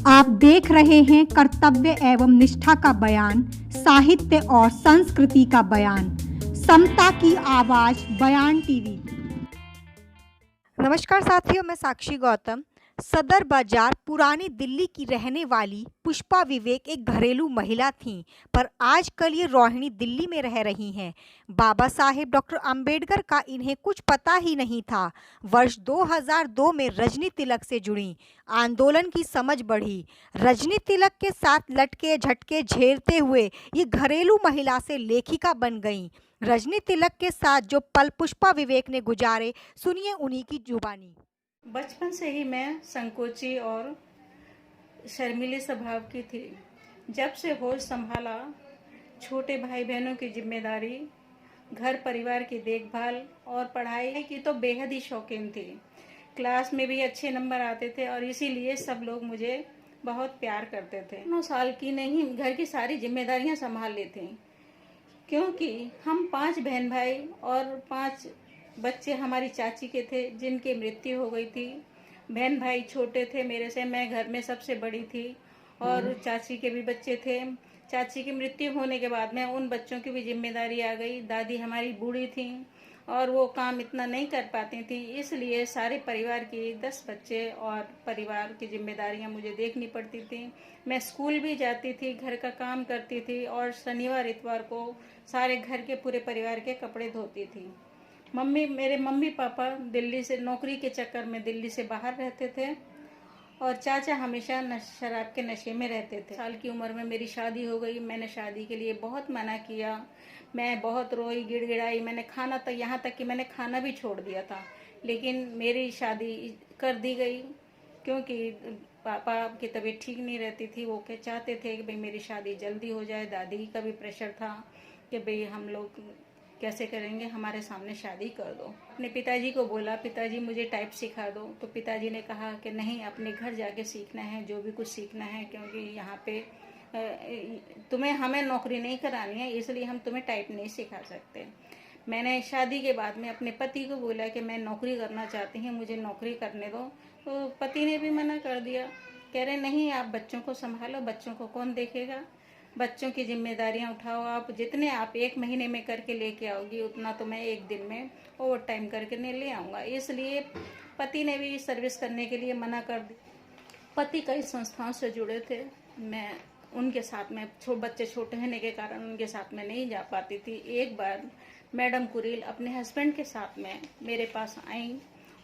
आप देख रहे हैं कर्तव्य एवं निष्ठा का बयान, साहित्य और संस्कृति का बयान, समता की आवाज बयान टीवी। नमस्कार साथियों, मैं साक्षी गौतम। सदर बाजार पुरानी दिल्ली की रहने वाली पुष्पा विवेक एक घरेलू महिला थीं, पर आजकल ये रोहिणी दिल्ली में रह रही हैं। बाबा साहेब डॉक्टर अंबेडकर का इन्हें कुछ पता ही नहीं था। वर्ष 2002 में रजनी तिलक से जुड़ी, आंदोलन की समझ बढ़ी। रजनी तिलक के साथ लटके झटके झेलते हुए ये घरेलू महिला से लेखिका बन गईं। रजनी तिलक के साथ जो पल पुष्पा विवेक ने गुजारे, सुनिए उन्हीं की जुबानी। बचपन से ही मैं संकोची और शर्मीले स्वभाव की थी। जब से होश संभाला, छोटे भाई बहनों की जिम्मेदारी, घर परिवार की देखभाल और पढ़ाई की तो बेहद ही शौकीन थी। क्लास में भी अच्छे नंबर आते थे और इसीलिए सब लोग मुझे बहुत प्यार करते थे। 9 साल की नहीं, घर की सारी जिम्मेदारियां संभाल ली थी, क्योंकि हम 5 बहन भाई और 5 बच्चे हमारी चाची के थे जिनकी मृत्यु हो गई थी। बहन भाई छोटे थे मेरे से, मैं घर में सबसे बड़ी थी और चाची के भी बच्चे थे। चाची की मृत्यु होने के बाद में उन बच्चों की भी जिम्मेदारी आ गई। दादी हमारी बूढ़ी थी और वो काम इतना नहीं कर पाती थी, इसलिए सारे परिवार की 10 बच्चे और परिवार की जिम्मेदारियां मुझे देखनी पड़ती थी। मैं स्कूल भी जाती थी, घर का काम करती थी और शनिवार इतवार को सारे घर के पूरे परिवार के कपड़े धोती थी। मेरे मम्मी पापा दिल्ली से नौकरी के चक्कर में दिल्ली से बाहर रहते थे और चाचा हमेशा शराब के नशे में रहते थे। साल की उम्र में मेरी शादी हो गई। मैंने शादी के लिए बहुत मना किया, मैं बहुत रोई गिड़गिड़ाई। मैंने खाना तक, यहाँ तक कि मैंने खाना भी छोड़ दिया था, लेकिन मेरी शादी कर दी गई क्योंकि पापा की तबीयत ठीक नहीं रहती थी। वो चाहते थे कि भाई मेरी शादी जल्दी हो जाए। दादी का भी प्रेशर था कि भाई हम लोग कैसे करेंगे, हमारे सामने शादी कर दो। अपने पिताजी को बोला, पिताजी मुझे टाइप सिखा दो, तो पिताजी ने कहा कि नहीं, अपने घर जाके सीखना है जो भी कुछ सीखना है, क्योंकि यहाँ पे हमें नौकरी नहीं करानी है, इसलिए हम तुम्हें टाइप नहीं सिखा सकते। मैंने शादी के बाद में अपने पति को बोला कि मैं नौकरी करना चाहती हूँ, मुझे नौकरी करने दो। तो पति ने भी मना कर दिया, कह रहे नहीं, आप बच्चों को संभालो, बच्चों को कौन देखेगा, बच्चों की जिम्मेदारियां उठाओ। आप जितने आप 1 महीने में करके लेके आओगी, उतना तो मैं 1 दिन में ओवर टाइम करके नहीं ले आऊँगा। इसलिए पति ने भी सर्विस करने के लिए मना कर दी। पति कई संस्थाओं से जुड़े थे, मैं उनके साथ में बच्चे छोटे होने के कारण उनके साथ में नहीं जा पाती थी। एक बार मैडम कुरील अपने हस्बैंड के साथ में मेरे पास आई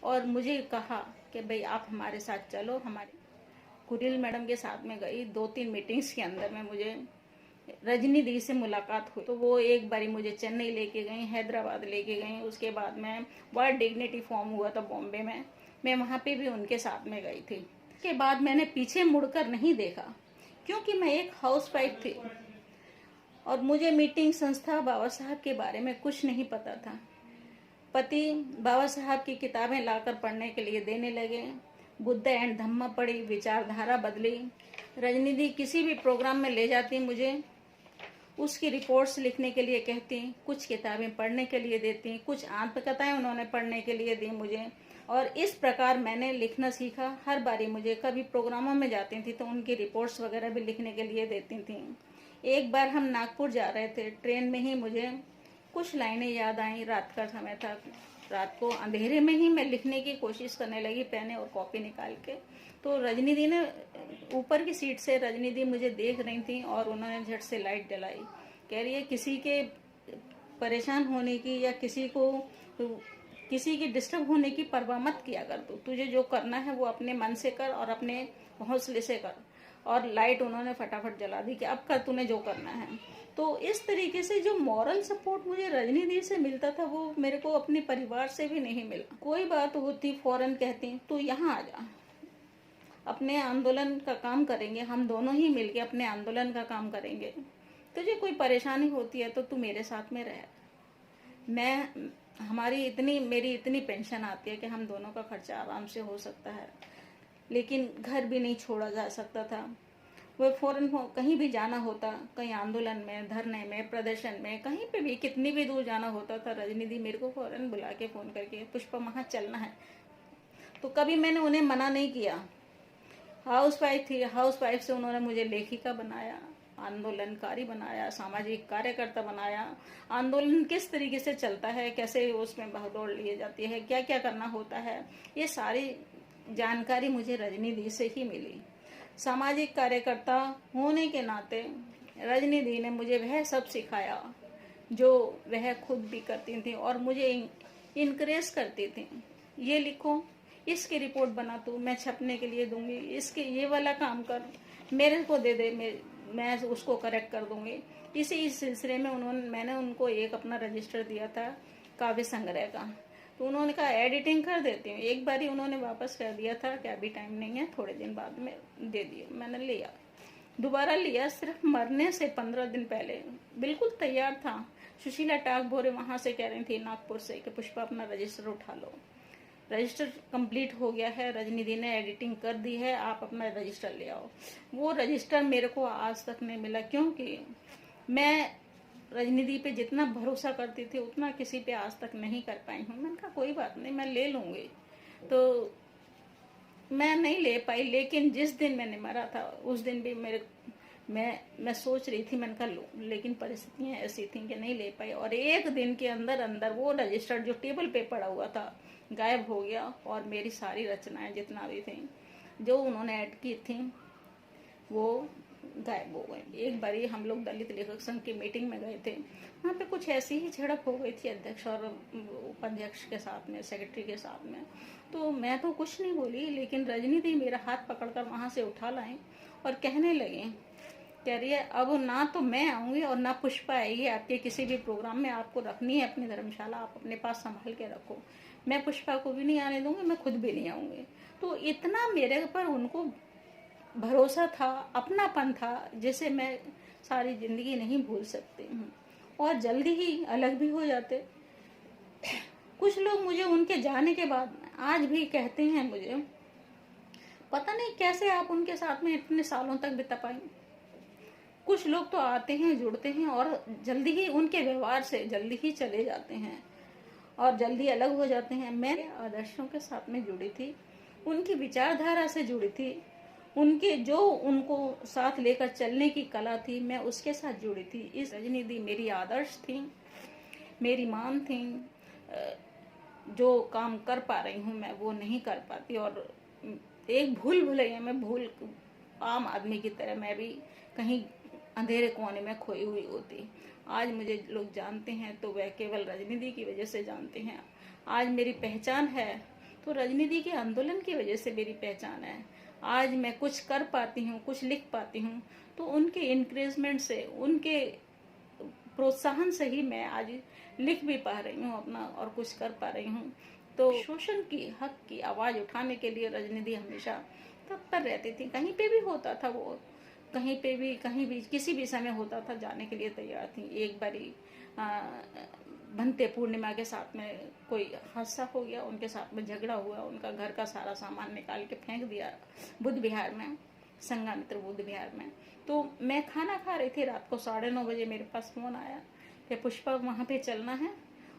और मुझे कहा कि भाई आप हमारे साथ चलो। हमारी कुरील मैडम के साथ में गई। 2-3 मीटिंग्स के अंदर में मुझे रजनी दी से मुलाकात हुई, तो वो एक बारी मुझे चेन्नई लेके गई, हैदराबाद लेके गई। उसके बाद में वर्ल्ड डिग्निटी फॉर्म हुआ था बॉम्बे में, मैं वहाँ पे भी उनके साथ में गई थी। उसके बाद मैंने पीछे मुड़कर नहीं देखा, क्योंकि मैं एक हाउसवाइफ थी और मुझे मीटिंग, संस्था, बाबा साहब के बारे में कुछ नहीं पता था। पति बाबा साहब की किताबें लाकर पढ़ने के लिए देने लगे। बुद्ध एंड धम्मा पढ़ी, विचारधारा बदली। रजनी दी किसी भी प्रोग्राम में ले जाती मुझे, उसकी रिपोर्ट्स लिखने के लिए कहती, कुछ किताबें पढ़ने के लिए देती, कुछ आत्मकथाएं उन्होंने पढ़ने के लिए दी मुझे, और इस प्रकार मैंने लिखना सीखा। हर बारी मुझे कभी प्रोग्रामों में जाती थी तो उनकी रिपोर्ट्स वगैरह भी लिखने के लिए देती थी। एक बार हम नागपुर जा रहे थे, ट्रेन में ही मुझे कुछ लाइनें याद आई। रात का समय था, रात को अंधेरे में ही मैं लिखने की कोशिश करने लगी, पेन और कॉपी निकाल के। तो रजनी दी ने, ऊपर की सीट से रजनी दी मुझे देख रही थी और उन्होंने झट से लाइट जलाई। कह रही है, किसी के परेशान होने की या किसी की डिस्टर्ब होने की परवाह मत किया कर। तुझे जो करना है वो अपने मन से कर और अपने हौसले से कर। और लाइट उन्होंने फटाफट जला दी कि अब कर तूने जो करना है। तो इस तरीके से जो मॉरल सपोर्ट मुझे रजनी दी से मिलता था, वो मेरे को अपने परिवार से भी नहीं मिला। कोई बात होती, फौरन कहती तू यहाँ आ जा, अपने आंदोलन का काम करेंगे, हम दोनों ही मिलके अपने आंदोलन का काम करेंगे। तुझे कोई परेशानी होती है तो तू मेरे साथ में रह। मेरी इतनी पेंशन आती है कि हम दोनों का खर्चा आराम से हो सकता है, लेकिन घर भी नहीं छोड़ा जा सकता था। वो फौरन कहीं भी जाना होता, कहीं आंदोलन में, धरने में, प्रदर्शन में, कहीं पे भी, कितनी भी दूर जाना होता था, रजनी दी मेरे को फौरन बुला के फोन करके, पुष्पा वहाँ चलना है। तो कभी मैंने उन्हें मना नहीं किया। हाउस वाइफ थी। हाउस वाइफ से उन्होंने मुझे लेखिका बनाया, आंदोलनकारी बनाया, सामाजिक कार्यकर्ता बनाया। आंदोलन किस तरीके से चलता है, कैसे उसमें भागदौड़ ली जाती है, क्या क्या करना होता है, ये सारी जानकारी मुझे रजनी दी से ही मिली। सामाजिक कार्यकर्ता होने के नाते रजनी दी ने मुझे वह सब सिखाया जो वह खुद भी करती थी और मुझे इनकरेज करती थी। ये लिखो, इसकी रिपोर्ट बना, तू मैं छपने के लिए दूंगी, इसके ये वाला काम कर, मेरे को दे दे, मैं उसको करेक्ट कर दूंगी। इसी सिलसिले में मैंने उनको एक अपना रजिस्टर दिया था काव्य संग्रह का, तो उन्होंने कहा एडिटिंग कर देती हूँ। एक बार ही उन्होंने वापस कर दिया था कि अभी टाइम नहीं है, थोड़े दिन बाद में दे दिए। मैंने लिया, दोबारा लिया, सिर्फ मरने से 15 दिन पहले बिल्कुल तैयार था। सुशीला टाक भोरे वहां से कह रही थी नागपुर से कि पुष्पा अपना रजिस्टर उठा लो। रजिस्टर कंप्लीट हो गया है, रजनी दी ने एडिटिंग कर दी है, आप अपना रजिस्टर ले आओ। वो रजिस्टर मेरे को आज तक नहीं मिला, क्योंकि मैं रजनी दी पे जितना भरोसा करती थी उतना किसी पे आज तक नहीं कर पाई हूँ। मैंने कहा कोई बात नहीं, मैं ले लूंगी, तो मैं नहीं ले पाई। लेकिन जिस दिन मैंने मरा था उस दिन भी मैं सोच रही थी, मैंने कहा लूं, लेकिन परिस्थितियां ऐसी थी कि नहीं ले पाई। और एक दिन के अंदर अंदर वो रजिस्टर जो टेबल पे पड़ा हुआ था गायब हो गया, और मेरी सारी रचनाएं जितना भी थी जो उन्होंने ऐड की थी वो गायब हो गए। एक बारी हम लोग दलित लेखक संघ की मीटिंग में गए थे, वहाँ पे कुछ ऐसी ही झड़प हो गई थी अध्यक्ष और उपाध्यक्ष के साथ में, सेक्रेटरी के साथ में। तो मैं तो कुछ नहीं बोली, लेकिन रजनी दी मेरा हाथ पकड़कर वहाँ से उठा लाए और कहने लगे, कह रही है अब ना तो मैं आऊंगी और ना पुष्पा आएगी आपके किसी भी प्रोग्राम में, आपको रखनी है अपनी धर्मशाला, आप अपने पास संभाल के रखो। मैं पुष्पा को भी नहीं आने दूंगी, मैं खुद भी नहीं आऊंगी। तो इतना मेरे पर उनको भरोसा था, अपनापन था, जिसे मैं सारी जिंदगी नहीं भूल सकती हूँ। और जल्दी ही अलग भी हो जाते। कुछ लोग मुझे उनके जाने के बाद आज भी कहते हैं, मुझे पता नहीं कैसे आप उनके साथ में इतने सालों तक बिता पाई। कुछ लोग तो आते हैं, जुड़ते हैं और जल्दी ही उनके व्यवहार से जल्दी ही चले जाते हैं और जल्दी अलग हो जाते हैं। मैं आदर्शों के साथ में जुड़ी थी, उनकी विचारधारा से जुड़ी थी, उनके जो उनको साथ लेकर चलने की कला थी, मैं उसके साथ जुड़ी थी। इस रजनी दी मेरी आदर्श थी, मेरी मान थी। जो काम कर पा रही हूँ मैं वो नहीं कर पाती, और एक भूल भुलैया में भूल आम आदमी की तरह मैं भी कहीं अंधेरे कोने में खोई हुई होती। आज मुझे लोग जानते हैं तो वह केवल रजनी दी की वजह से जानते हैं। आज मेरी पहचान है तो रजनी दी के आंदोलन की वजह से मेरी पहचान है। आज मैं कुछ कर पाती हूँ, कुछ लिख पाती हूँ, तो उनके इनकरेजमेंट से, उनके प्रोत्साहन से ही मैं आज लिख भी पा रही हूँ अपना और कुछ कर पा रही हूँ। तो शोषण की हक की आवाज उठाने के लिए रजनी दी हमेशा तत्पर रहती थी। कहीं पे भी होता था वो, कहीं पे भी, कहीं भी, किसी भी समय होता था, जाने के लिए तैयार थी। एक बारी बनते पूर्णिमा के साथ में कोई हादसा हो गया, उनके साथ में झगड़ा हुआ, उनका घर का सारा सामान निकाल के फेंक दिया बुद्ध विहार में, संघमित्र बुद्ध विहार में। तो मैं खाना खा रही थी, रात को 9:30 बजे मेरे पास फोन आया कि पुष्पा वहाँ पे चलना है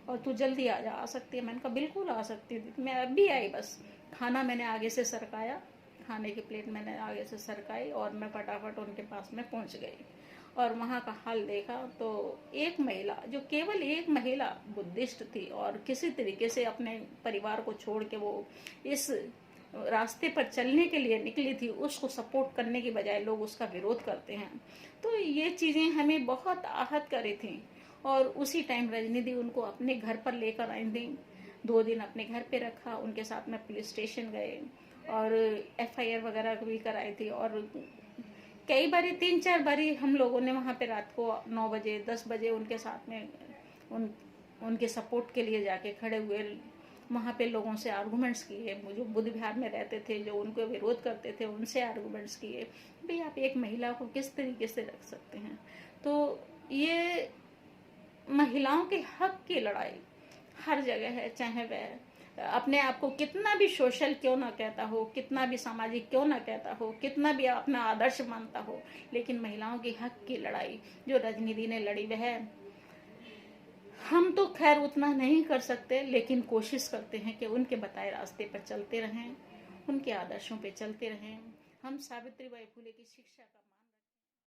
और तू जल्दी आ सकती है। मैंने कहा बिल्कुल आ सकती थी। मैं अब भी आई, बस खाना मैंने आगे से सरकाया, खाने की प्लेट मैंने आगे से सरकाई और मैं फटाफट उनके पास में पहुंच गई और वहाँ का हाल देखा। तो एक महिला, जो केवल एक महिला बुद्धिस्ट थी और किसी तरीके से अपने परिवार को छोड़ के वो इस रास्ते पर चलने के लिए निकली थी, उसको सपोर्ट करने की बजाय लोग उसका विरोध करते हैं। तो ये चीजें हमें बहुत आहत करी थी। और उसी टाइम रजनी दी उनको अपने घर पर लेकर आई थी, 2 दिन अपने घर पे रखा, उनके साथ में पुलिस स्टेशन गए और FIR वगैरह भी कराई थी। और कई बारी 3-4 बारी हम लोगों ने वहाँ पे रात को 9 बजे 10 बजे उनके साथ में उनके सपोर्ट के लिए जाके खड़े हुए, वहाँ पे लोगों से आर्गूमेंट्स किए, जो बुद्ध विहार में रहते थे, जो उनको विरोध करते थे, उनसे आर्गूमेंट्स किए, भाई आप एक महिला को किस तरीके से रख सकते हैं। तो ये महिलाओं के हक की लड़ाई हर जगह है, चाहे वह अपने आप को कितना भी सोशल क्यों ना कहता हो, कितना भी सामाजिक क्यों ना कहता हो, कितना भी अपना आदर्श मानता हो, लेकिन महिलाओं के हक की लड़ाई जो रजनी दी ने लड़ी, वह हम तो खैर उतना नहीं कर सकते, लेकिन कोशिश करते हैं कि उनके बताए रास्ते पर चलते रहें, उनके आदर्शों पे चलते रहें। हम सावित्रीबाई फुले की शिक्षा का मान